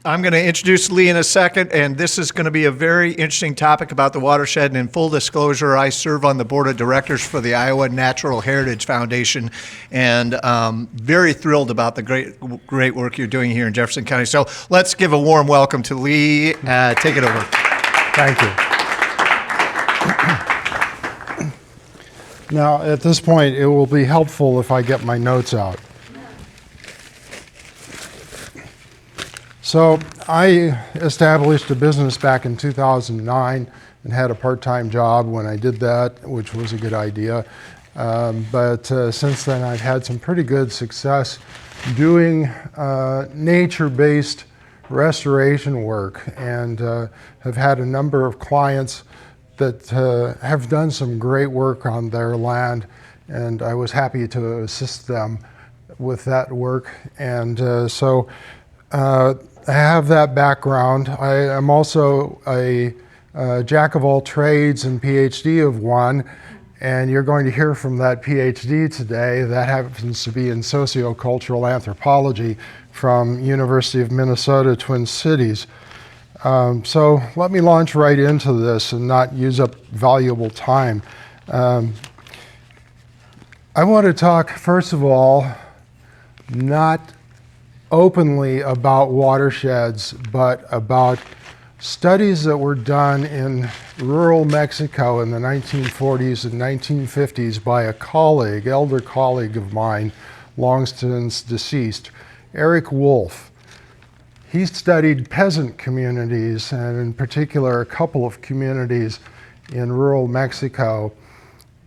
I'm going to introduce Lee in a second, and this is going to be a very interesting topic about the watershed. And in full disclosure, I serve on the board of directors for the Iowa Natural Heritage Foundation, and very thrilled about the great work you're doing here in Jefferson County. So let's give a warm welcome to Lee. Take it over. Thank you. Now, at this point, it will be helpful if I get my notes out. So I established a business back in 2009 and had a part-time job when I did that, which was a good idea. But since then, I've had some pretty good success doing nature-based restoration work, and have had a number of clients that have done some great work on their land, and I was happy to assist them with that work. And so I have that background. I am also a jack of all trades and PhD of one, and you're going to hear from that PhD today. That happens to be in sociocultural anthropology from University of Minnesota, Twin Cities. So let me launch right into this and not use up valuable time. I want to talk, first of all, not openly about watersheds, but about studies that were done in rural Mexico in the 1940s and 1950s by a colleague, elder colleague of mine, long since deceased, Eric Wolf. He studied peasant communities, and in particular, a couple of communities in rural Mexico.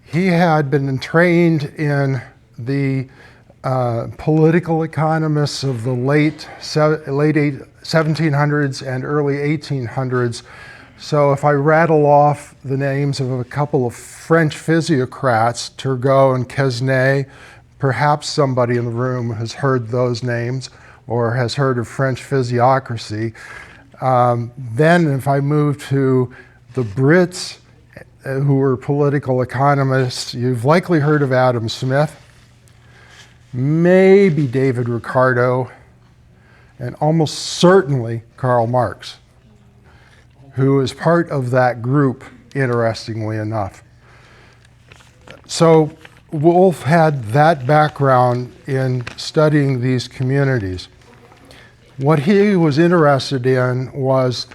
He had been trained in the political economists of the late 1700s and early 1800s. So if I rattle off the names of a couple of French physiocrats, Turgot and Quesnay, perhaps somebody in the room has heard those names or has heard of French physiocracy. Then if I move to the Brits, who were political economists, you've likely heard of Adam Smith, maybe David Ricardo, and almost certainly Karl Marx, who is part of that group, interestingly enough. So Wolf had that background in studying these communities. What he was interested in was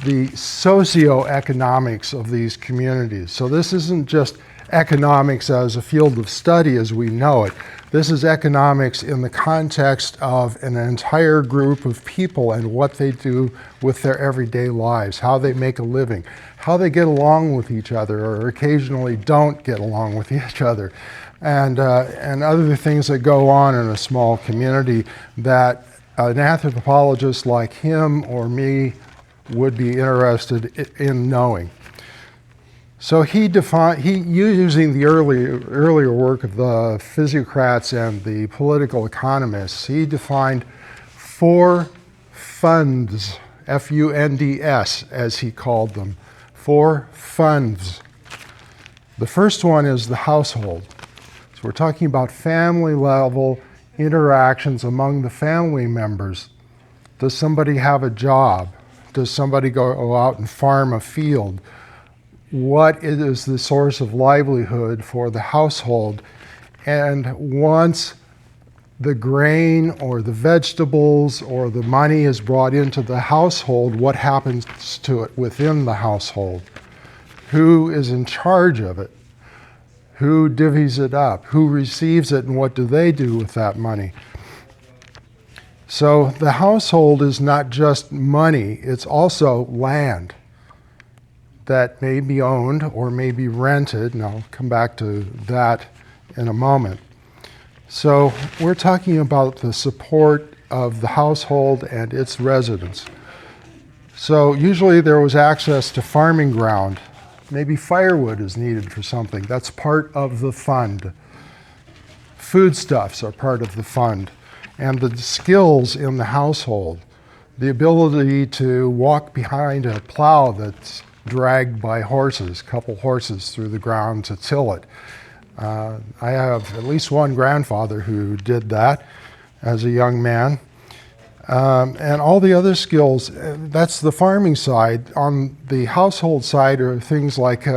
the socioeconomics of these communities. So this isn't just economics as a field of study as we know it. This is economics in the context of an entire group of people and what they do with their everyday lives, how they make a living, how they get along with each other or occasionally don't get along with each other, and other things that go on in a small community that an anthropologist like him or me would be interested in knowing. So he using the earlier work of the physiocrats and the political economists, he defined 4 funds, F-U-N-D-S, as he called them, 4 funds. The first one is the household. So we're talking about family level interactions among the family members. Does somebody have a job? Does somebody go out and farm a field? What is the source of livelihood for the household? And once the grain or the vegetables or the money is brought into the household, what happens to it within the household? Who is in charge of it? Who divvies it up? Who receives it, and what do they do with that money? So the household is not just money, it's also land that may be owned or may be rented, and I'll come back to that in a moment. So we're talking about the support of the household and its residents. So usually there was access to farming ground. Maybe firewood is needed for something. That's part of the fund. Foodstuffs are part of the fund. And the skills in the household, the ability to walk behind a plow that's dragged by horses, couple horses through the ground to till it. I have at least one grandfather who did that as a young man. And all the other skills, that's the farming side. On the household side are things like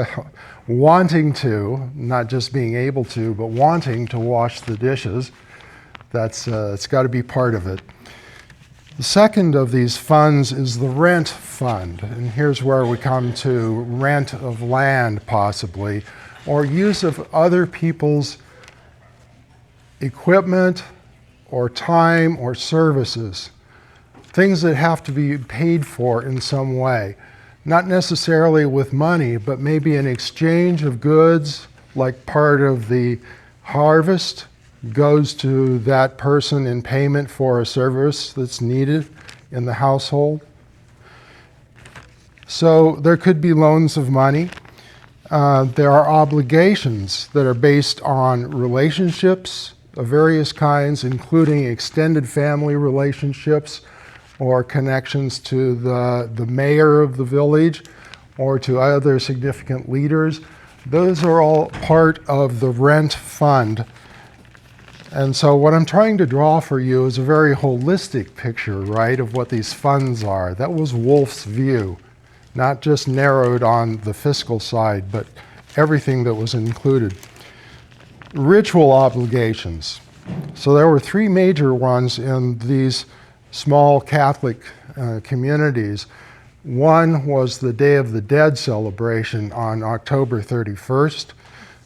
wanting to, not just being able to, but wanting to wash the dishes. It's got to be part of it. The second of these funds is the rent fund. And here's where we come to rent of land, possibly, or use of other people's equipment or time or services. Things that have to be paid for in some way. Not necessarily with money, but maybe an exchange of goods, like part of the harvest goes to that person in payment for a service that's needed in the household. So there could be loans of money. There are obligations that are based on relationships of various kinds, including extended family relationships or connections to the mayor of the village or to other significant leaders. Those are all part of the rent fund. And so what I'm trying to draw for you is a very holistic picture, right, of what these funds are. That was Wolf's view, not just narrowed on the fiscal side, but everything that was included. Ritual obligations. So there were three major ones in these small Catholic communities. One was the Day of the Dead celebration on October 31st.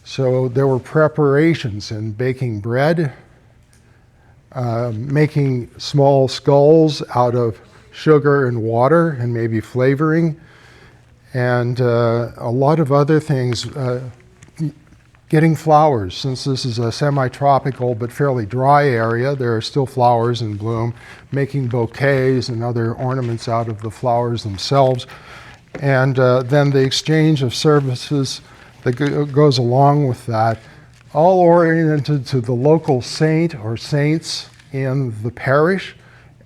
So there were preparations in baking bread, making small skulls out of sugar and water and maybe flavoring, and a lot of other things. Getting flowers, since this is a semi-tropical but fairly dry area, there are still flowers in bloom, making bouquets and other ornaments out of the flowers themselves. And then the exchange of services that goes along with that, all oriented to the local saint or saints in the parish,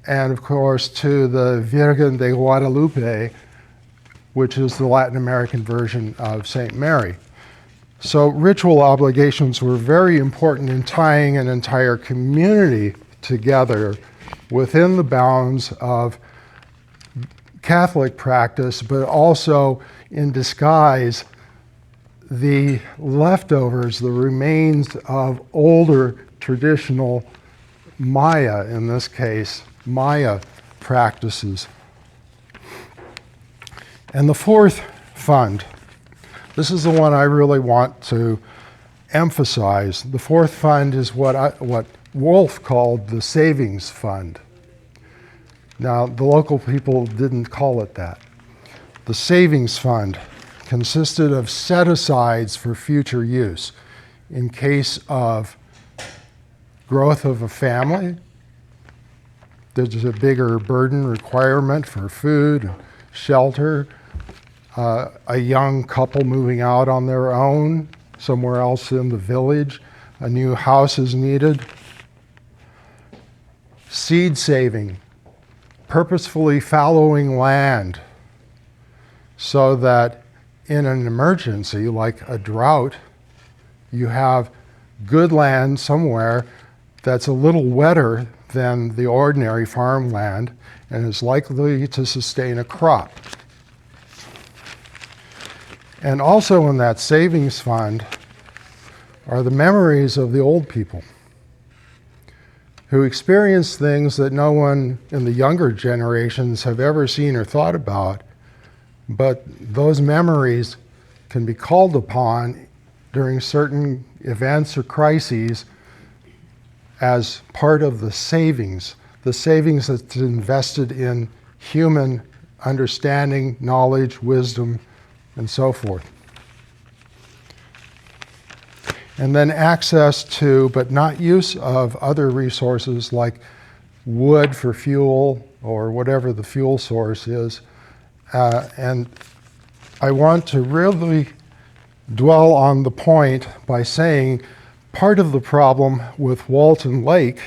and of course to the Virgen de Guadalupe, which is the Latin American version of Saint Mary. So ritual obligations were very important in tying an entire community together within the bounds of Catholic practice, but also in disguise the leftovers, the remains of older traditional Maya, in this case, Maya practices. And the fourth fund, this is the one I really want to emphasize. The fourth fund is what Wolf called the savings fund. Now, the local people didn't call it that. The savings fund consisted of set-asides for future use in case of growth of a family. There's a bigger burden requirement for food, shelter, a young couple moving out on their own somewhere else in the village, a new house is needed. Seed saving, purposefully fallowing land so that in an emergency like a drought, you have good land somewhere that's a little wetter than the ordinary farmland and is likely to sustain a crop. And also in that savings fund are the memories of the old people who experienced things that no one in the younger generations have ever seen or thought about, but those memories can be called upon during certain events or crises as part of the savings that's invested in human understanding, knowledge, wisdom, and so forth. And then access to, but not use of, other resources like wood for fuel or whatever the fuel source is. And I want to really dwell on the point by saying part of the problem with Walton Lake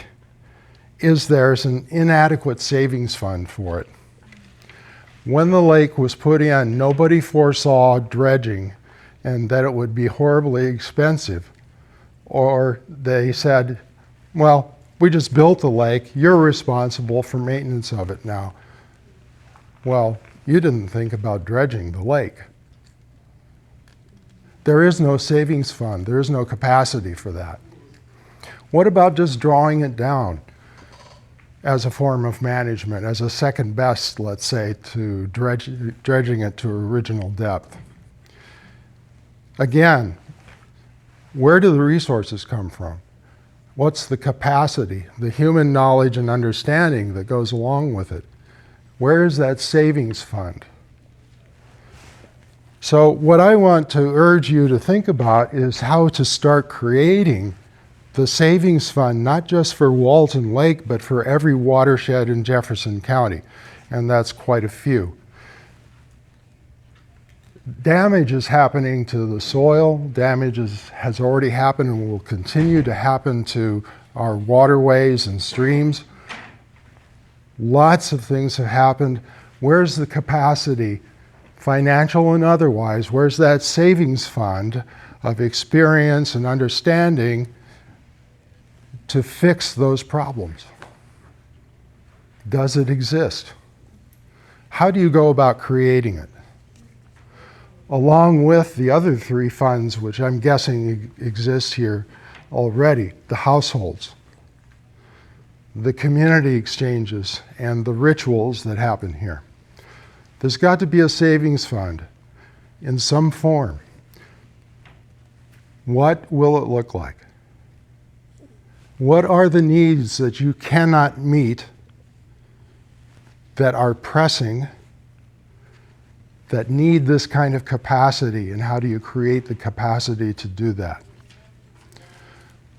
is there's an inadequate savings fund for it. When the lake was put in, nobody foresaw dredging and that it would be horribly expensive. Or they said, well, We just built the lake. You're responsible for maintenance of it now. Well, you didn't think about dredging the lake. There is no savings fund. There is no capacity for that. What about just drawing it down as a form of management, as a second best, let's say, to dredging it to original depth? Again, where do the resources come from? What's the capacity, the human knowledge and understanding that goes along with it? Where is that savings fund? So what I want to urge you to think about is how to start creating the savings fund, not just for Walton Lake, but for every watershed in Jefferson County, and that's quite a few. Damage is happening to the soil. Damage has already happened and will continue to happen to our waterways and streams. Lots of things have happened. Where's the capacity, financial and otherwise? Where's that savings fund of experience and understanding to fix those problems? Does it exist? How do you go about creating it? Along with the other three funds, which I'm guessing exist here already, the households, the community exchanges, and the rituals that happen here. There's got to be a savings fund in some form. What will it look like? What are the needs that you cannot meet that are pressing, that need this kind of capacity, and how do you create the capacity to do that?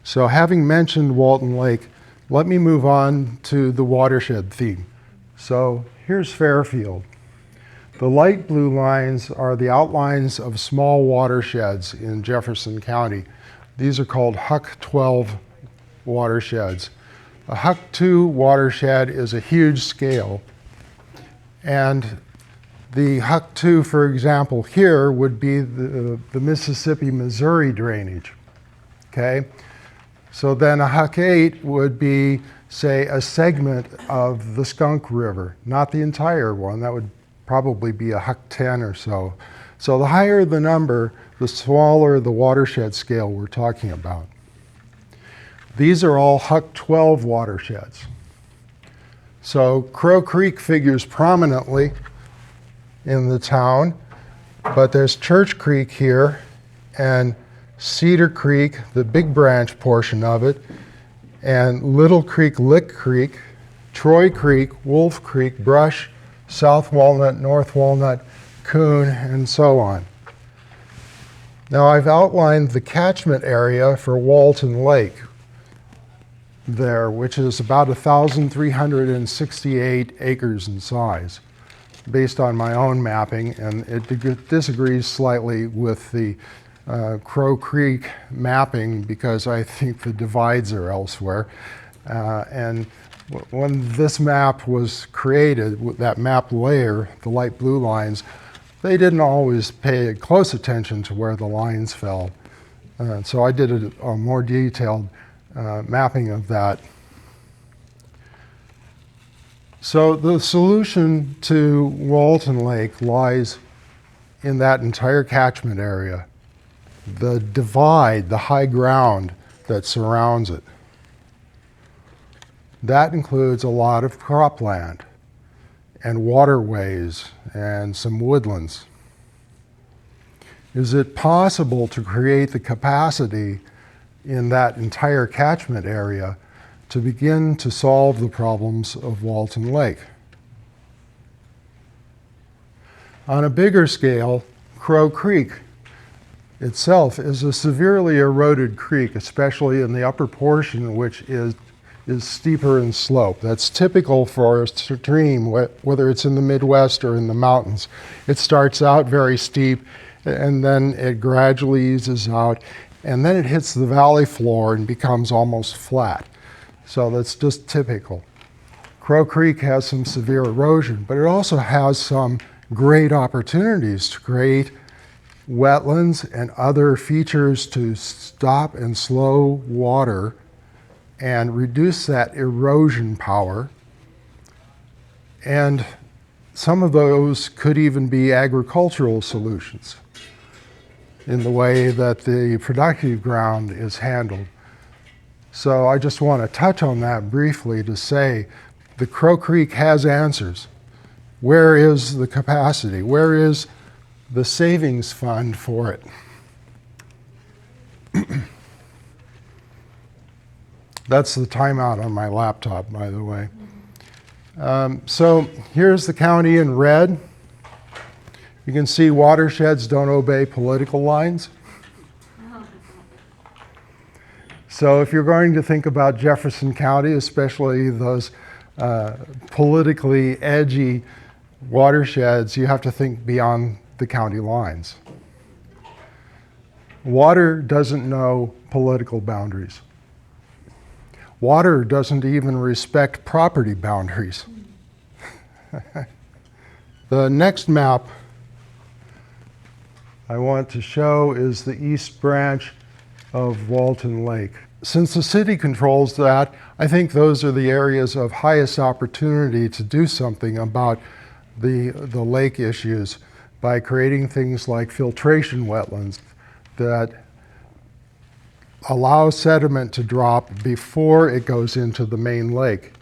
So having mentioned Walton Lake, let me move on to the watershed theme. So here's Fairfield. The light blue lines are the outlines of small watersheds in Jefferson County. These are called Huck 12 watersheds. A Huck 2 watershed is a huge scale, and the Huck 2, for example, here would be the Mississippi-Missouri drainage, okay? So then a Huck 8 would be, say, a segment of the Skunk River, not the entire one. That would probably be a Huck 10 or so. So the higher the number, the smaller the watershed scale we're talking about. These are all Huck 12 watersheds. So Crow Creek figures prominently in the town, but there's Church Creek here and Cedar Creek, the Big Branch portion of it, and Little Creek, Lick Creek, Troy Creek, Wolf Creek, Brush, South Walnut, North Walnut, Coon, and so on. Now I've outlined the catchment area for Walton Lake there, which is about 1,368 acres in size, based on my own mapping, and it disagrees slightly with the Crow Creek mapping because I think the divides are elsewhere. And when this map was created, that map layer, the light blue lines, they didn't always pay close attention to where the lines fell. So I did a more detailed mapping of that. So the solution to Walton Lake lies in that entire catchment area, the divide, the high ground that surrounds it. That includes a lot of cropland and waterways and some woodlands. Is it possible to create the capacity in that entire catchment area to begin to solve the problems of Walton Lake? On a bigger scale, Crow Creek itself is a severely eroded creek, especially in the upper portion, which is steeper in slope. That's typical for a stream, whether it's in the Midwest or in the mountains. It starts out very steep, and then it gradually eases out, and then it hits the valley floor and becomes almost flat. So that's just typical. Crow Creek has some severe erosion, but it also has some great opportunities to create wetlands and other features to stop and slow water and reduce that erosion power. And some of those could even be agricultural solutions in the way that the productive ground is handled. So I just want to touch on that briefly to say the Crow Creek has answers. Where is the capacity? Where is the savings fund for it? That's the timeout on my laptop, by the way. So here's the county in red. You can see watersheds don't obey political lines. So if you're going to think about Jefferson County, especially those politically edgy watersheds, you have to think beyond the county lines. Water doesn't know political boundaries. Water doesn't even respect property boundaries. The next map I want to show is the East Branch of Walton Lake. Since the city controls that, I think those are the areas of highest opportunity to do something about the lake issues by creating things like filtration wetlands that allow sediment to drop before it goes into the main lake.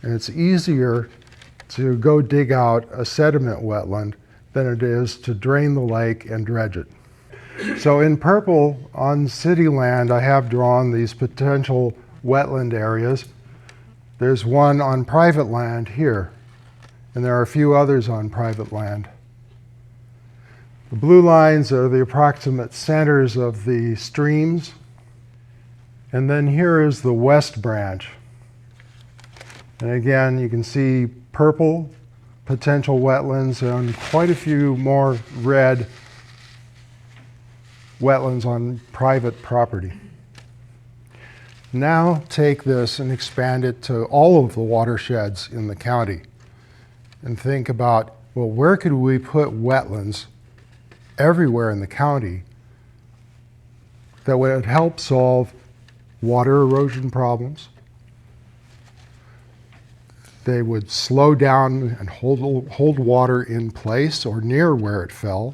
And it's easier to go dig out a sediment wetland than it is to drain the lake and dredge it. So in purple on city land, I have drawn these potential wetland areas. There's one on private land here, and there are a few others on private land. The blue lines are the approximate centers of the streams. And then here is the West Branch. And again, you can see purple potential wetlands and quite a few more red wetlands on private property. Now take this and expand it to all of the watersheds in the county and think about, well, where could we put wetlands everywhere in the county that would help solve water erosion problems? They would slow down and hold water in place or near where it fell.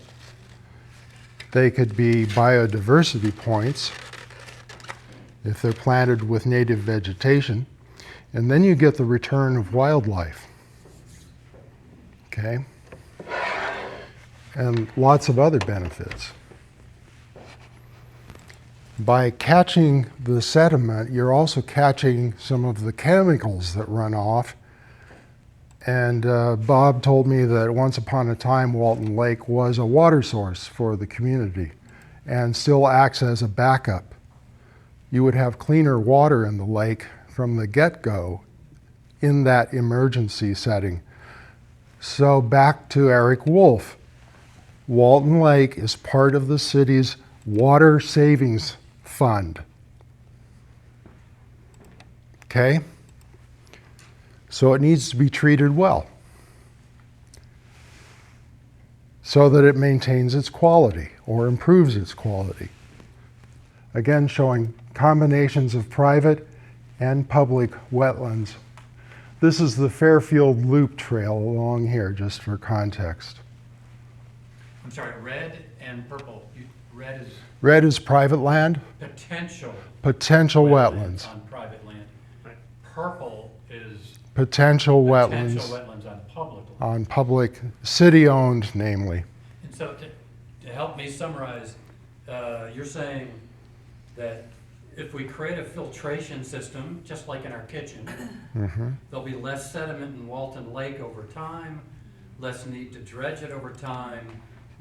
They could be biodiversity points if they're planted with native vegetation. And then you get the return of wildlife. Okay? And lots of other benefits. By catching the sediment, you're also catching some of the chemicals that run off. And Bob told me that once upon a time, Walton Lake was a water source for the community and still acts as a backup. You would have cleaner water in the lake from the get-go in that emergency setting. So back to Eric Wolf. Walton Lake is part of the city's water savings fund. Okay? So it needs to be treated well so that it maintains its quality or improves its quality. Again, showing combinations of private and public wetlands. This is the Fairfield Loop Trail along here, just for context. I'm sorry, red and purple. Red is private land. Potential wetlands. On private land. Purple is potential wetlands on public, city-owned, namely. And so to help me summarize, you're saying that if we create a filtration system, just like in our kitchen, there'll be less sediment in Walton Lake over time, less need to dredge it over time,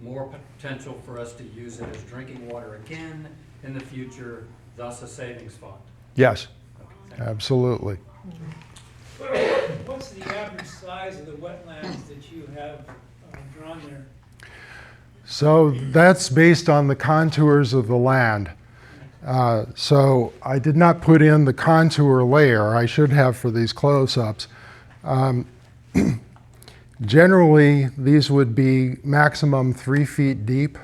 more potential for us to use it as drinking water again in the future, thus a savings fund. Yes, Okay, absolutely. What's the average size of the wetlands that you have drawn there? So that's based on the contours of the land. So I did not put in the contour layer. I should have for these close-ups. Generally, these would be maximum 3 feet deep.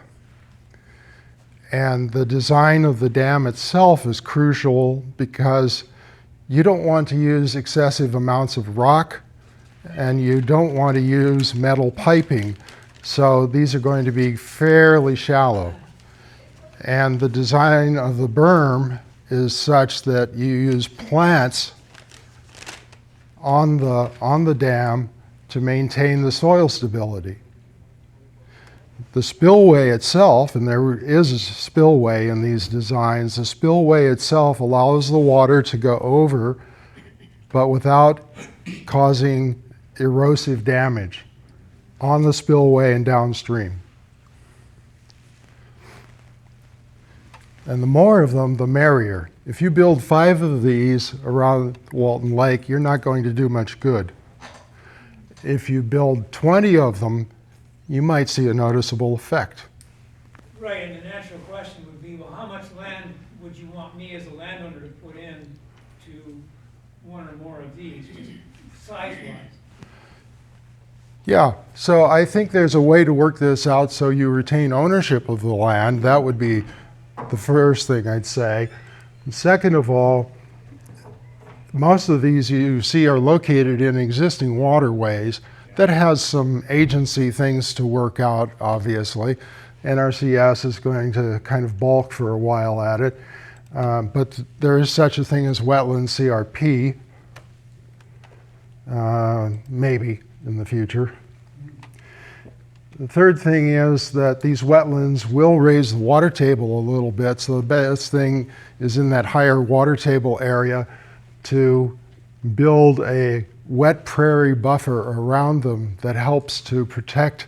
And the design of the dam itself is crucial because You don't want to use excessive amounts of rock, and you don't want to use metal piping. So these are going to be fairly shallow. And the design of the berm is such that you use plants on the dam to maintain the soil stability. The spillway itself, and there is a spillway in these designs, the spillway itself allows the water to go over, but without causing erosive damage on the spillway and downstream. And the more of them, the merrier. If you build 5 of these around Walton Lake, you're not going to do much good. If you build 20 of them, you might see a noticeable effect. Right, and the natural question would be, well, how much land would you want me as a landowner to put in to one or more of these, just size-wise? Yeah, so I think there's a way to work this out so you retain ownership of the land. That would be the first thing I'd say. And second of all, most of these you see are located in existing waterways. That has some agency things to work out, obviously. NRCS is going to kind of balk for a while at it. But there is such a thing as wetland CRP, maybe in the future. The third thing is that these wetlands will raise the water table a little bit, so the best thing is in that higher water table area to build a wet prairie buffer around them that helps to protect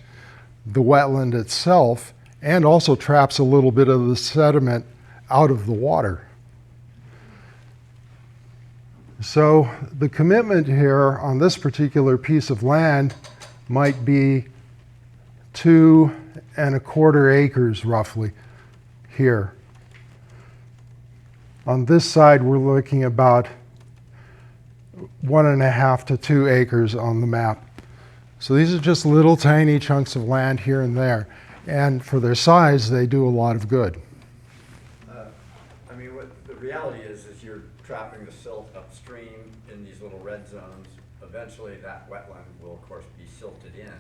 the wetland itself and also traps a little bit of the sediment out of the water. So the commitment here on this particular piece of land might be 2¼ acres roughly here. On this side, we're looking about 1½ to 2 acres on the map. So these are just little tiny chunks of land here and there. And for their size, they do a lot of good. I mean, what the reality is you're trapping the silt upstream in these little red zones. Eventually, that wetland will, of course, be silted in.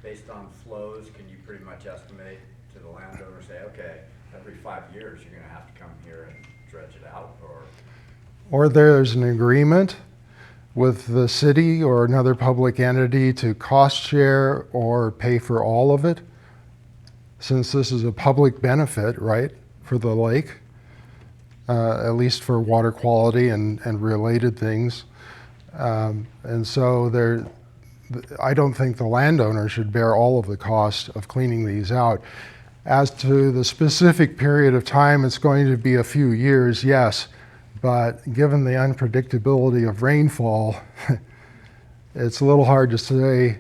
Based on flows, can you pretty much estimate to the landowner, say, okay, every 5 years, you're going to have to come here and dredge it out, or there's an agreement with the city or another public entity to cost share or pay for all of it, since this is a public benefit, right, for the lake, at least for water quality and related things. And so I don't think the landowner should bear all of the cost of cleaning these out. As to the specific period of time, it's going to be a few years, yes. But given the unpredictability of rainfall, it's a little hard to say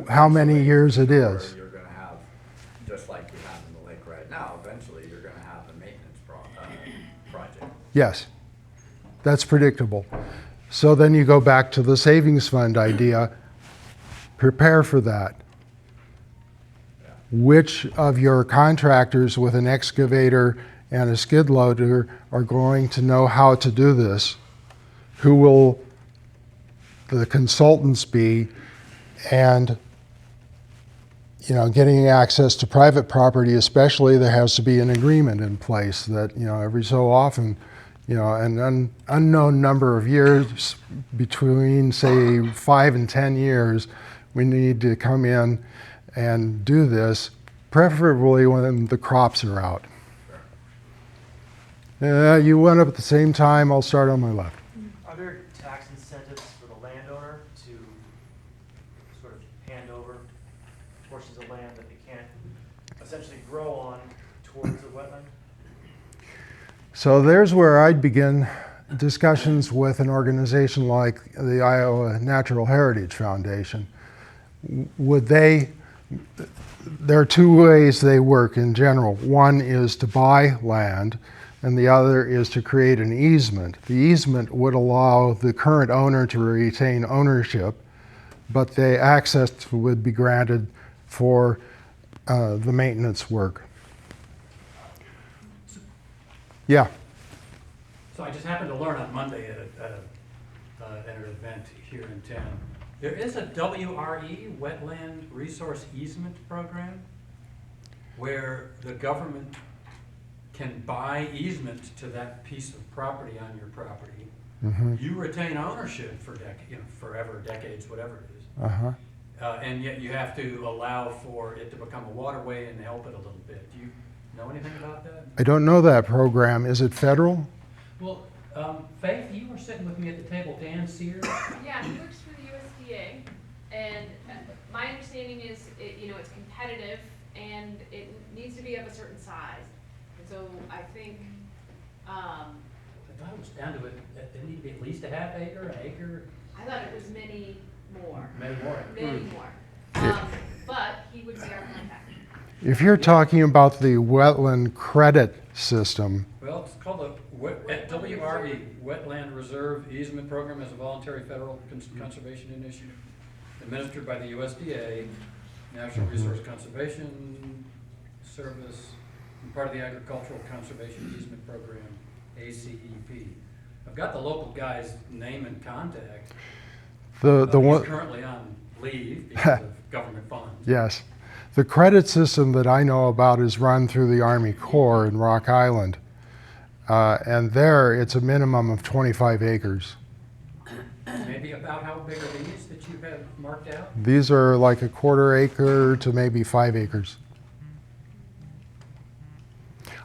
how many years it is. you're going to have, just like you have in the lake right now, eventually you're going to have a maintenance project. Yes, that's predictable. So then you go back to the savings fund idea. Prepare for that. Which of your contractors with an excavator and a skid loader are going to know how to do this? Who will the consultants be? And getting access to private property especially, there has to be an agreement in place that every so often an unknown number of years, between say 5 and 10 years, we need to come in and do this, preferably when the crops are out. You went up at the same time. I'll start on my left. Are there tax incentives for the landowner to sort of hand over portions of land that they can't essentially grow on towards the wetland? So there's where I'd begin discussions with an organization like the Iowa Natural Heritage Foundation. There are 2 ways they work in general. One is to buy land, and the other is to create an easement. The easement would allow the current owner to retain ownership, but the access would be granted for the maintenance work. Yeah. So I just happened to learn on Monday at an event here in town. There is a WRE, Wetland Resource Easement Program, where the government can buy easement to that piece of property on your property. You retain ownership for forever, decades, whatever it is. Uh-huh. And yet you have to allow for it to become a waterway and help it a little bit. Do you know anything about that? I don't know that program. Is it federal? Well, Faith, you were sitting with me at the table, Dan Sears. Yeah, he works for the USDA, and my understanding is, it's competitive, and it needs to be of a certain size. And so I think, I thought it was down to it needed to be at least a half acre, an acre, I thought it was many more. maybe more. Many more. But he would be our contact. If you're talking about the wetland credit system, Well, it's called the WRE, Wetland Reserve Easement Program, as a voluntary federal conservation initiative administered by the USDA, National Resource Conservation Service, and part of the Agricultural Conservation Easement Program, ACEP. I've got the local guy's name and contact. the He's one, currently on leave because of government funds. yes, the credit system that I know about is run through the Army Corps in Rock Island. And there, it's a minimum of 25 acres. Maybe about how big are these that you have marked out? These are like a quarter acre to maybe 5 acres.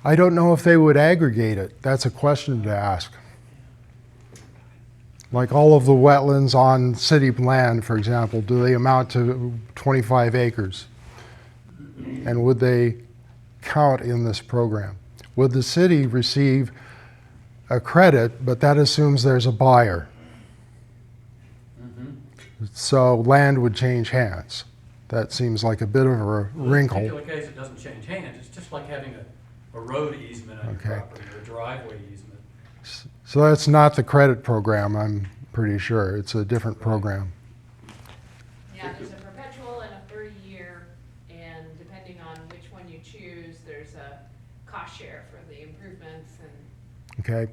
I don't know if they would aggregate it. That's a question to ask. Like all of the wetlands on city land, for example, do they amount to 25 acres? And would they count in this program? Would the city receive a credit, but that assumes there's a buyer? So land would change hands. That seems like a bit of a Well, in this wrinkle. particular case, it doesn't change hands. It's just like having a road easement on your Okay. property, or a driveway easement. So that's not the credit program, I'm pretty sure. It's a different program. Yeah, there's a perpetual and a 30-year, and depending on which one you choose, there's a cost share for the improvements and. Okay?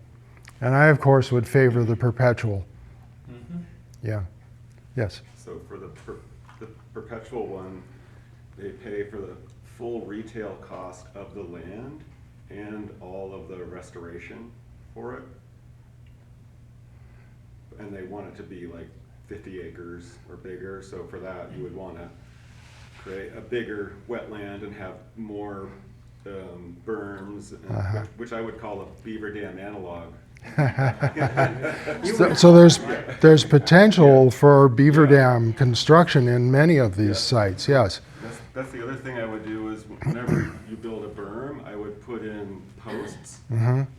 And I, of course, would favor the perpetual. Yeah. Yes. So for the perpetual one, they pay for the full retail cost of the land and all of the restoration for it. And they want it to be like 50 acres or bigger, so for that you would want to create a bigger wetland and have more berms, and which I would call a beaver dam analog. So there's potential for beaver dam construction in many of these sites, yes. That's the other thing I would do is whenever you build a berm, I would put in posts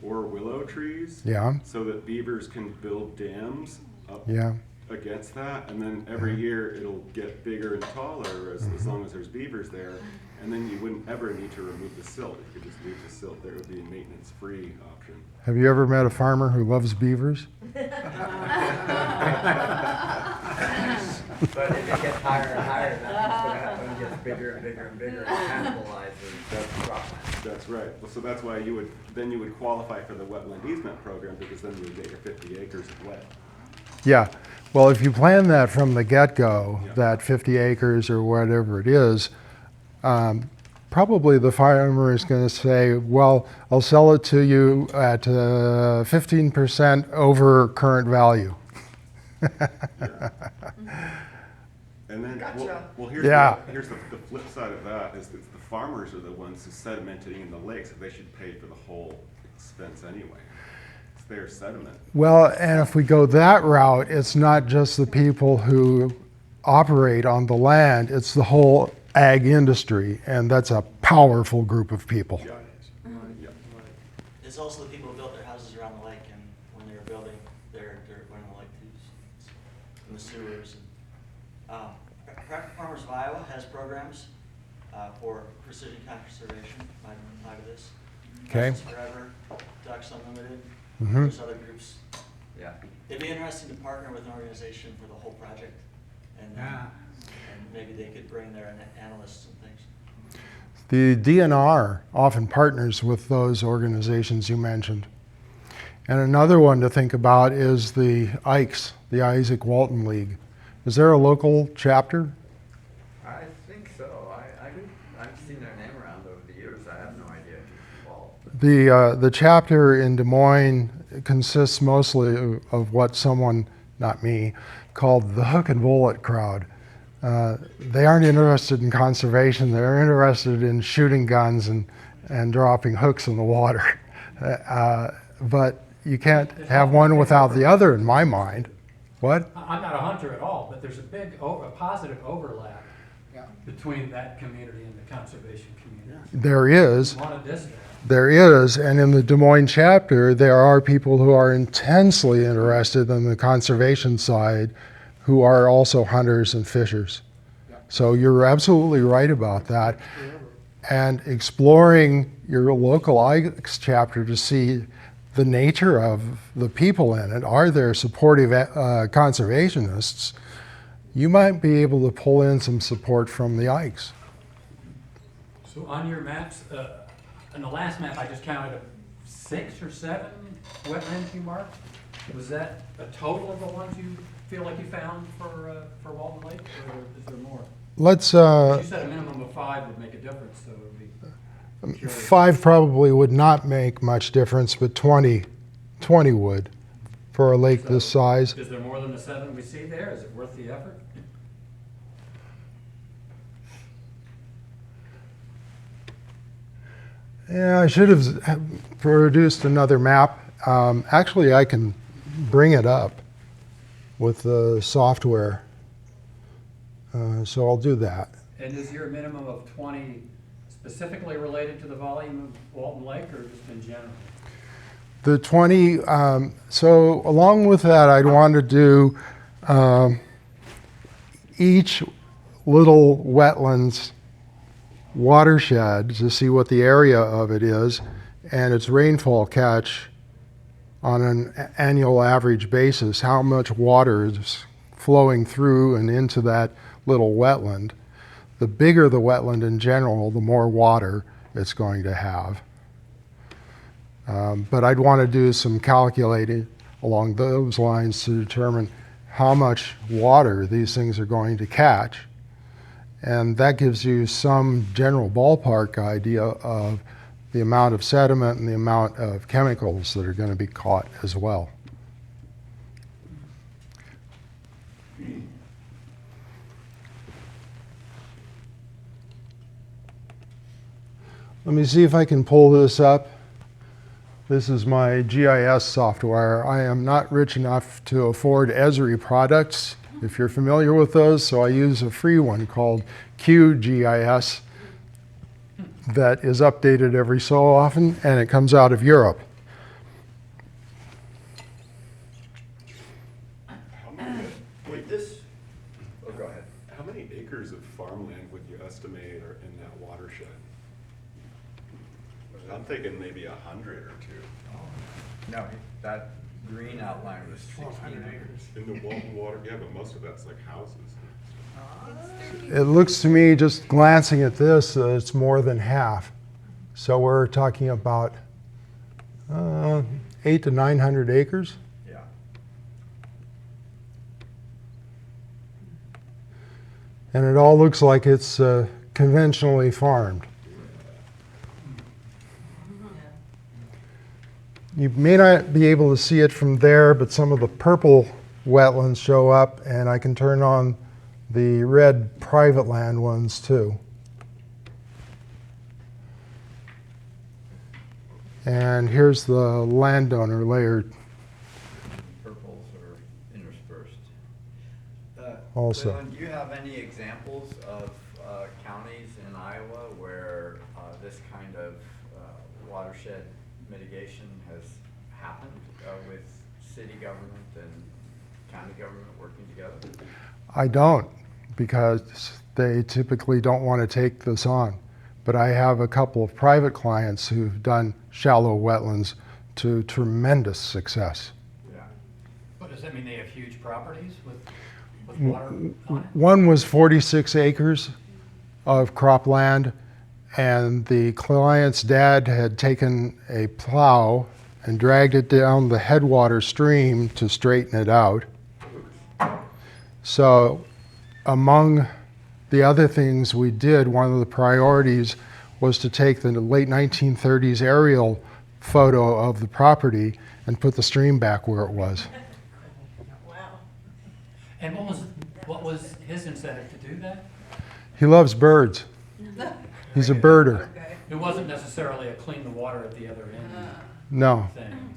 or willow trees. Yeah. So that beavers can build dams up Yeah. against that, and then every year it'll get bigger and taller as long as there's beavers there, and then you wouldn't ever need to remove the silt. You could just leave the silt there. It would be a maintenance-free option. Have you ever met a farmer who loves beavers? But if it gets higher and higher, that's what's gonna happen. It gets bigger and bigger and bigger, and cannibalizes the cropland. That's right. Well, so that's why you would qualify for the wetland easement program, because then you would get your 50 acres of wet. Yeah. Well, if you plan that from the get-go, Yeah. that 50 acres or whatever it is, probably the farmer is going to say, well, I'll sell it to you at 15% over current value. And then, Gotcha. well, here's, Yeah. here's the flip side of that is that the farmers are the ones who sediment it in the lakes, so they should pay for the whole expense anyway. It's their sediment. Well, and if we go that route, it's not just the people who operate on the land, it's the whole ag industry, and that's a powerful group of people. Yeah. Yeah. It's also the people who built their houses around the lake, and when they were building, they're running the lake too, and the sewers. Farmers of Iowa has programs for precision conservation, might of this. Okay. Ducks Forever, Ducks Unlimited, Mhm. there's other groups. Yeah. It'd be interesting to partner with an organization for the whole project, and maybe they could bring their analysts and things. The DNR often partners with those organizations you mentioned. And another one to think about is the IKES, the Isaac Walton League. Is there a local chapter? I think so. I've seen their name around over the years. I have no idea who's involved. The chapter in Des Moines consists mostly of what someone, not me, called the hook and bullet crowd. They aren't interested in conservation. They're interested in shooting guns and dropping hooks in the water. But you can't have one without the other, in my mind. What? I'm not a hunter at all, but there's a big, a positive overlap between that community and the conservation community. There is. One of this. There is, and in the Des Moines chapter, there are people who are intensely interested in the conservation side who are also hunters and fishers. So you're absolutely right about that. And exploring your local IKES chapter to see the nature of the people in it, are there supportive conservationists, you might be able to pull in some support from the IKES. So on your maps, on the last map, I just counted 6 or 7 wetlands you marked. Was that a total of the ones you feel like you found for Walton Lake, or is there more? Let's, You said a minimum of 5 would make a difference, so it would be curious. 5 probably would not make much difference, but 20 would for a lake this size. Is there more than the 7 we see there? Is it worth the effort? Yeah, I should have produced another map. Actually, I can bring it up with the software. So I'll do that. And is your minimum of 20 specifically related to the volume of Walton Lake, or just in general? The 20, so along with that, I'd want to do each little wetlands watershed to see what the area of it is and its rainfall catch on an annual average basis, how much water is flowing through and into that little wetland. The bigger the wetland in general, the more water it's going to have. But I'd want to do some calculating along those lines to determine how much water these things are going to catch. And that gives you some general ballpark idea of the amount of sediment and the amount of chemicals that are going to be caught as well. Let me see if I can pull this up. This is my GIS software. I am not rich enough to afford Esri products, if you're familiar with those, so I use a free one called QGIS that is updated every so often, and it comes out of Europe. With this, oh, go ahead. How many acres of farmland would you estimate are in that watershed? I'm thinking maybe 100 or 2. No, that green outline was 16 acres. In the Walton water, yeah, but most of that's like houses. It looks to me, just glancing at this, it's more than half. So we're talking about 800 to 900 acres. Yeah. And it all looks like it's conventionally farmed. You may not be able to see it from there, but some of the purple wetlands show up, and I can turn on the red private land ones too. And here's the landowner layered Purples are interspersed. also. Leland, do you have any examples of counties in Iowa where this kind of watershed mitigation has happened with city government and county government working together? I don't, because they typically don't want to take this on. But I have a couple of private clients who've done shallow wetlands to tremendous success. Yeah. What does that mean? They have huge properties with water on it? One was 46 acres of cropland, and the client's dad had taken a plow and dragged it down the headwater stream to straighten it out. So among the other things we did, one of the priorities was to take the late 1930s aerial photo of the property and put the stream back where it was. And what was his incentive to do that? He loves birds. He's a birder. It wasn't necessarily a clean the water at the other end No, thing.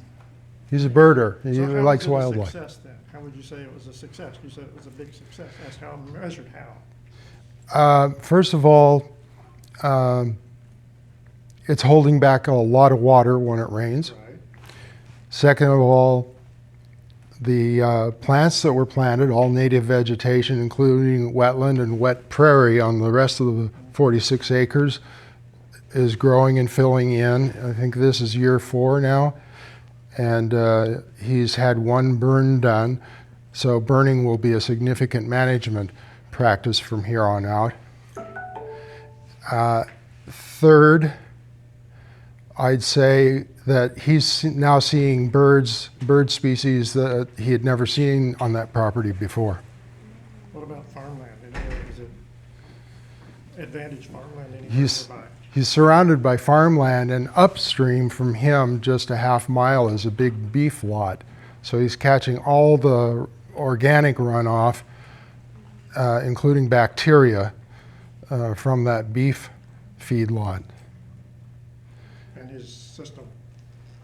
he's a birder. He So how likes was it a wildlife. success then? How would you say it was a success? You said it was a big success. That's how measured how? First of all, it's holding back a lot of water when it rains. Right. Second of all, the plants that were planted, all native vegetation, including wetland and wet prairie on the rest of the 46 acres, is growing and filling in. I think this is year 4 now. And he's had one burn done. So burning will be a significant management practice from here on out. Third, I'd say that he's now seeing bird species that he had never seen on that property before. What about farmland? Is it advantage farmland anywhere He's nearby? surrounded by farmland, and upstream from him, just a half mile, is a big beef lot. So he's catching all the organic runoff, including bacteria, from that beef feedlot. And his system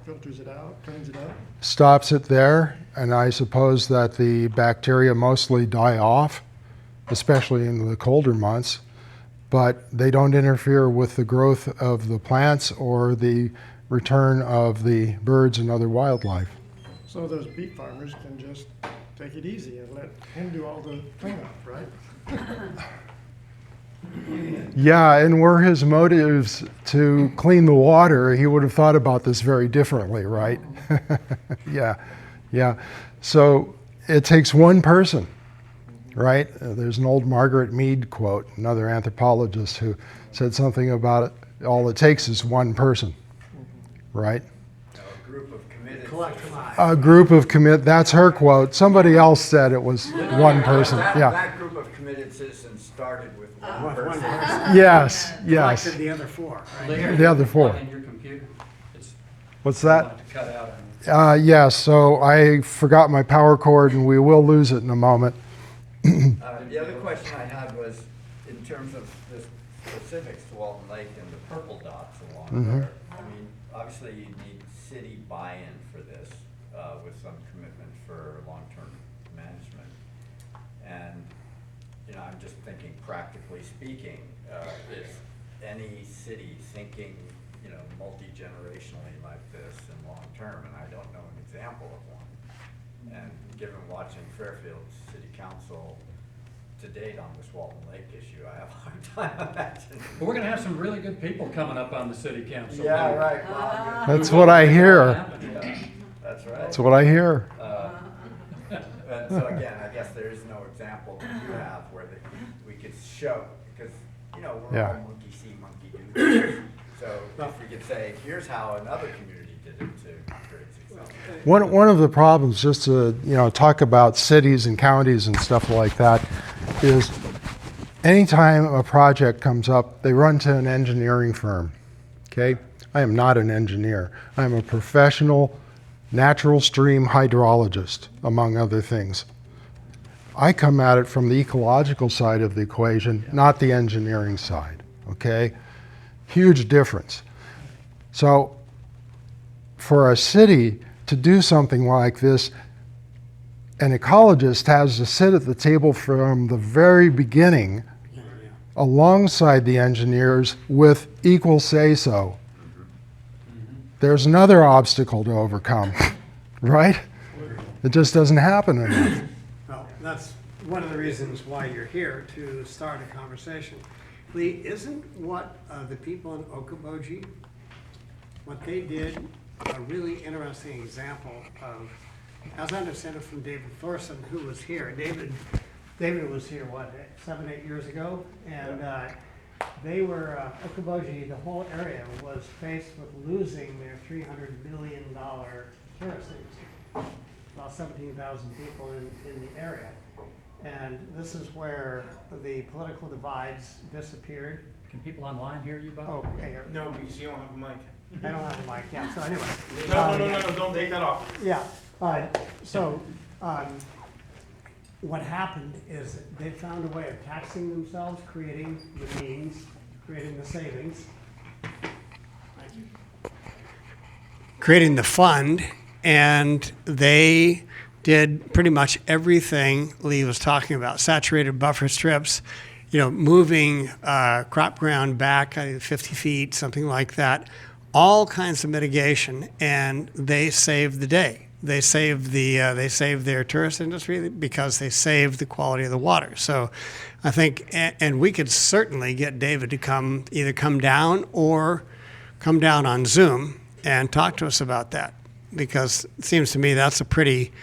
filters it out, cleans it up? Stops it there, and I suppose that the bacteria mostly die off, especially in the colder months, but they don't interfere with the growth of the plants or the return of the birds and other wildlife. So those beef farmers can just take it easy and let him do all the cleanup, right? Yeah, and were his motives to clean the water, he would have thought about this very differently, right? Yeah. So it takes one person, right? There's an old Margaret Mead quote, another anthropologist, who said something about it. All it takes is one person, right? A group of committed. A group of that's her quote. Somebody else said it was one person. Yeah. That group of committed citizens started with one person. Yes. Collected the other 4, right? Later, The other 4. plug in your computer. It's What's I that? wanted to cut out on Yes, so I forgot my power cord, and we will lose it in a moment. The other question I had was, in terms of the specifics to Walton Lake and the purple dots along there, I mean, obviously you need city buy-in for this, with some commitment for long-term management. And, you know, I'm just thinking, practically speaking, is any city thinking, you know, multi-generationally like this in long-term? And I don't know an example of one. And given watching Fairfield's city council to date on this Walton Lake issue, I have a hard time imagining. But we're gonna have some really good people coming up on the city council. Yeah, right, Bob. That's what I hear. Yeah, that's right. That's what I hear. And so again, I guess there is no example that you have where we could show, because, you know, we're Yeah. all monkey see, monkey do. So if we could say, here's how another community did it to create success. One of the problems, just to talk about cities and counties and stuff like that, is anytime a project comes up, they run to an engineering firm. Okay, I am not an engineer. I am a professional natural stream hydrologist, among other things. I come at it from the ecological side of the equation, not the engineering side. Okay, huge difference. So for a city to do something like this, an ecologist has to sit at the table from the very beginning alongside the engineers with equal say-so. There's another obstacle to overcome, right? It just doesn't happen enough. Well, that's one of the reasons why you're here, to start a conversation. Lee, isn't what the people in Okoboji, what they did, a really interesting example of, as I understand it from David Thorson, who was here. David was here, what, 7, 8 years ago? And they were, Okoboji, the whole area was faced with losing their $300 million tourist industry. About 17,000 people in the area. And this is where the political divides disappeared. Can people online hear you, Bob? Oh, okay. No, because you don't have a mic. I don't have a mic, yeah, so anyway. No, don't take that off. Yeah, what happened is that they found a way of taxing themselves, creating the means, creating the savings. Thank you. Creating the fund, and they did pretty much everything Lee was talking about, saturated buffer strips, moving crop ground back 50 feet, something like that, all kinds of mitigation, and they saved the day. They saved their tourist industry because they saved the quality of the water. So I think, and we could certainly get David to either come down or come down on Zoom and talk to us about that, because it seems to me that's a pretty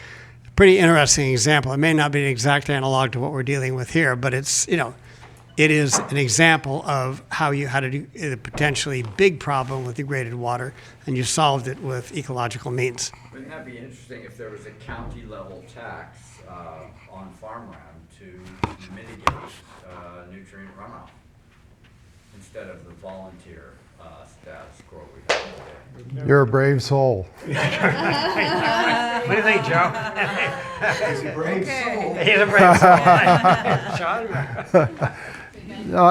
interesting example. It may not be an exact analog to what we're dealing with here, but it's, it is an example of how you had a potentially big problem with degraded water, and you solved it with ecological means. Wouldn't that be interesting if there was a county level tax on farmland to mitigate nutrient runoff instead of the volunteer status quo we have today? You're a brave soul. What do you think, Joe? He's a brave soul. He's a brave soul. No,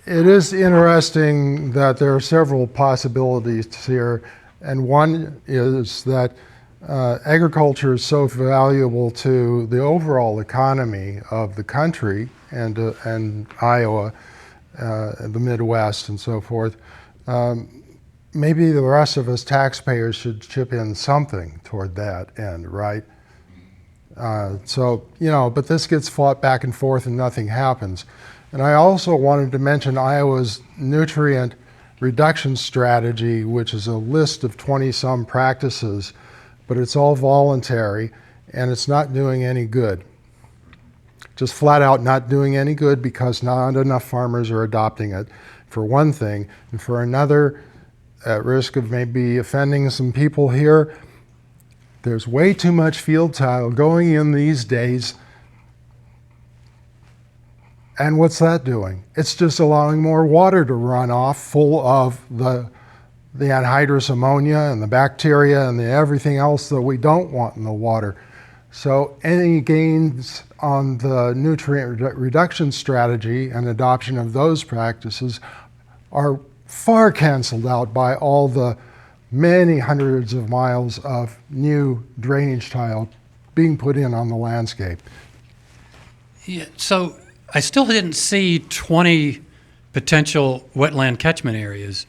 it is interesting that there are several possibilities here, and one is that agriculture is so valuable to the overall economy of the country and Iowa, the Midwest, and so forth. Maybe the rest of us taxpayers should chip in something toward that end, right? But this gets fought back and forth and nothing happens. And I also wanted to mention Iowa's nutrient reduction strategy, which is a list of 20-some practices, but it's all voluntary and it's not doing any good. Just flat out not doing any good because not enough farmers are adopting it, for one thing. And for another, at risk of maybe offending some people here, there's way too much field tile going in these days. And what's that doing? It's just allowing more water to run off full of the anhydrous ammonia and the bacteria and everything else that we don't want in the water. So any gains on the nutrient reduction strategy and adoption of those practices are far canceled out by all the many hundreds of miles of new drainage tile being put in on the landscape. Yeah, so I still didn't see 20 potential wetland catchment areas.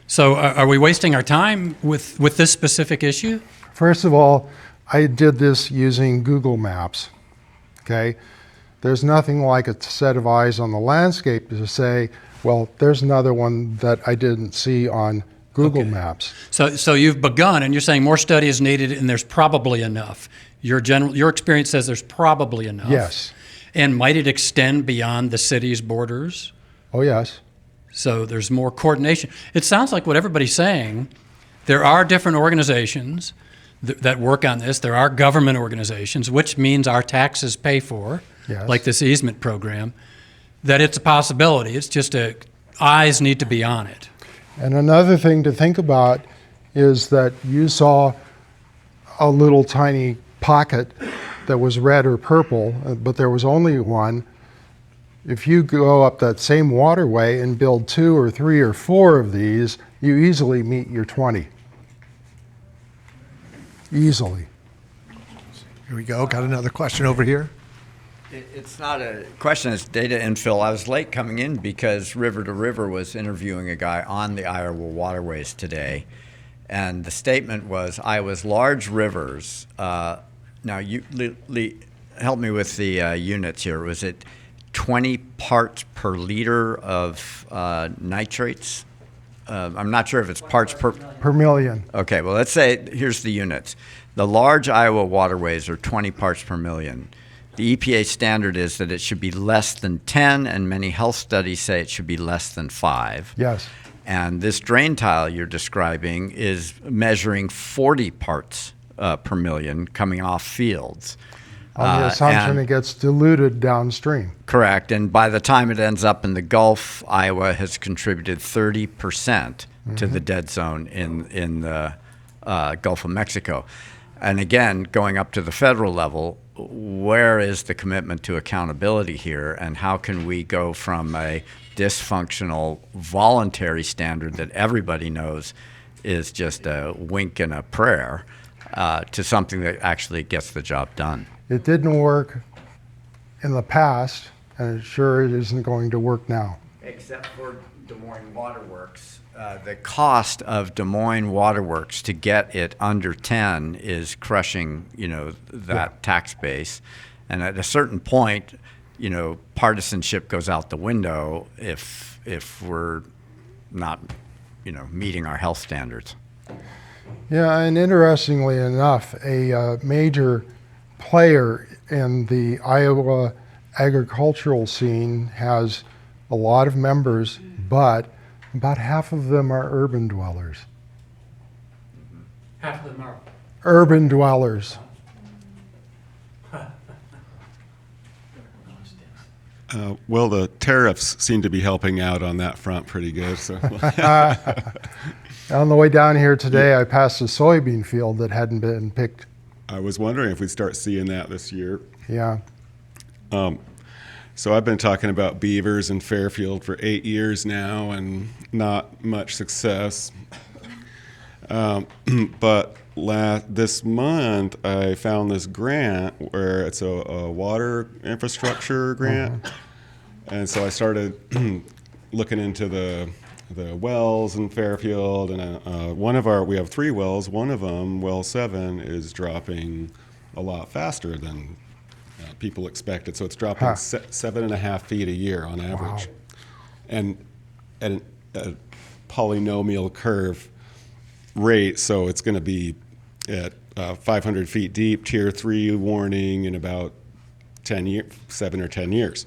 So are we wasting our time with this specific issue? First of all, I did this using Google Maps, okay? There's nothing like a set of eyes on the landscape to say, well, there's another one that I didn't see on Google Maps. So you've begun, and you're saying more study is needed, and there's probably enough. Your experience says there's probably enough. Yes. And might it extend beyond the city's borders? Oh, yes. So there's more coordination. It sounds like what everybody's saying, there are different organizations that work on this. There are government organizations, which means our taxes pay for, Yes. like this easement program, that it's a possibility. It's just eyes need to be on it. And another thing to think about is that you saw a little tiny pocket that was red or purple, but there was only one. If you go up that same waterway and build 2 or 3 or 4 of these, you easily meet your 20. Easily. Here we go. Got another question over here. It's not a question, it's data infill. I was late coming in because River to River was interviewing a guy on the Iowa waterways today. And the statement was, Iowa's large rivers, now you help me with the units here. Was it 20 parts per liter of nitrates? I'm not sure if it's parts per million. Okay, well, let's say, here's the units. The large Iowa waterways are 20 parts per million. The EPA standard is that it should be less than 10, and many health studies say it should be less than 5. Yes. And this drain tile you're describing is measuring 40 parts per million coming off fields. On the assumption and- it gets diluted downstream. Correct. And by the time it ends up in the Gulf, Iowa has contributed 30% to the dead zone in the Gulf of Mexico. And again, going up to the federal level, where is the commitment to accountability here, and how can we go from a dysfunctional voluntary standard that everybody knows is just a wink and a prayer to something that actually gets the job done? It didn't work in the past, and it sure isn't going to work now. Except for Des Moines Waterworks. The cost of Des Moines Waterworks to get it under 10 is crushing, that tax base. And at a certain point, partisanship goes out the window if we're not, meeting our health standards. Yeah, and interestingly enough, a major player in the Iowa agricultural scene has a lot of members, but about half of them are urban dwellers. Half of them are. Urban dwellers. Well, the tariffs seem to be helping out on that front pretty good. So. On the way down here today, I passed a soybean field that hadn't been picked. I was wondering if we'd start seeing that this year. Yeah. So I've been talking about beavers in Fairfield for 8 years now, and not much success. But this month, I found this grant where it's a water infrastructure grant, and so I started looking into the wells in Fairfield, and we have 3 wells. One of them, well 7, is dropping a lot faster than people expected. So it's dropping 7.5 feet a year on average, and at a polynomial curve rate. So it's going to be at 500 feet deep, tier 3 warning in about 7 or 10 years.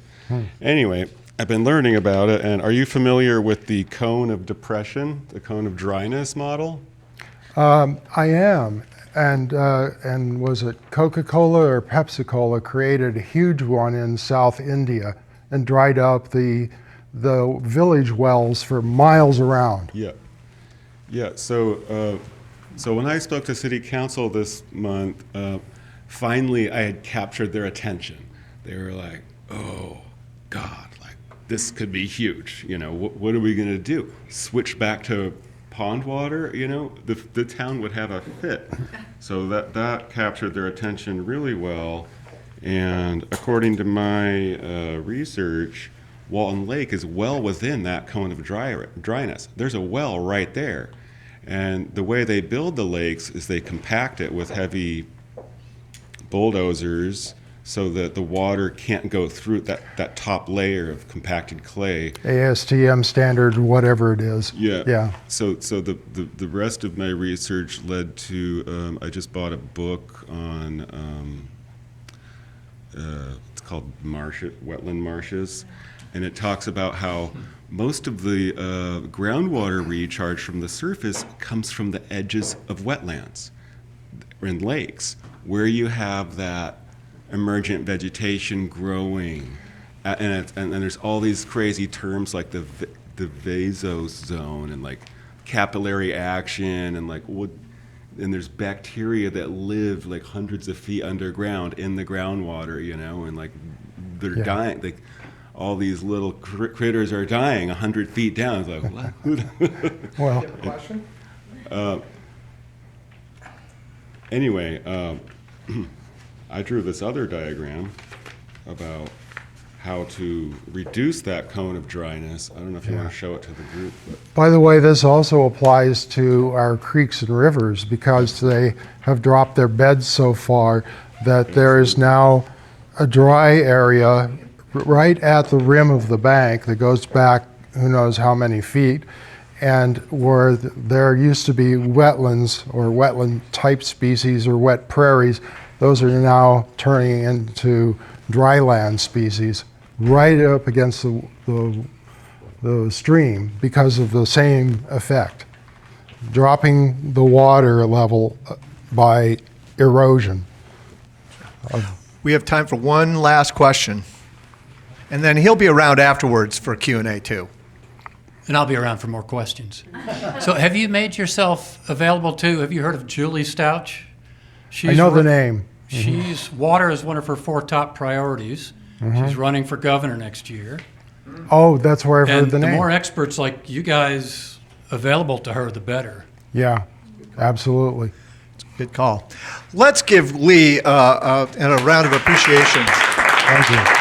Anyway, I've been learning about it. And are you familiar with the cone of depression, the cone of dryness model? I am. And was it Coca-Cola or Pepsi-Cola created a huge one in South India and dried up the village wells for miles around. Yeah. Yeah, so when I spoke to City Council this month, finally I had captured their attention. They were like, oh, God, like this could be huge. What are we going to do? Switch back to pond water? The town would have a fit. So that captured their attention really well. And according to my research, Walton Lake is well within that cone of dryness. There's a well right there. And the way they build the lakes is they compact it with heavy bulldozers so that the water can't go through that top layer of compacted clay. ASTM standard, whatever it is. Yeah. So the rest of my research led to, I just bought a book on, it's called Wetland Marshes. And it talks about how most of the groundwater recharge from the surface comes from the edges of wetlands and lakes, where you have that emergent vegetation growing. And there's all these crazy terms like the vasose zone and like capillary action and like and there's bacteria that live like hundreds of feet underground in the groundwater, and like they're dying. All these little critters are dying 100 feet down. It's like, what? Well, Question? Anyway, I drew this other diagram about how to reduce that cone of dryness. I don't know if you want to show it to the group. by the way, this also applies to our creeks and rivers because they have dropped their beds so far that there is now a dry area right at the rim of the bank that goes back who knows how many feet, and where there used to be wetlands or wetland type species or wet prairies, those are now turning into dry land species right up against the stream because of the same effect, dropping the water level by erosion. We have time for one last question. And then he'll be around afterwards for Q&A too. And I'll be around for more questions. So have you made yourself available to, have you heard of Julie Stouch? I know the name. She's, water is one of her 4 top priorities. She's running for governor next year. Oh, that's where I've heard And the the name. more experts like you guys available to her, the better. Yeah, absolutely. Good call. Let's give Lee a round of appreciation. Thank you.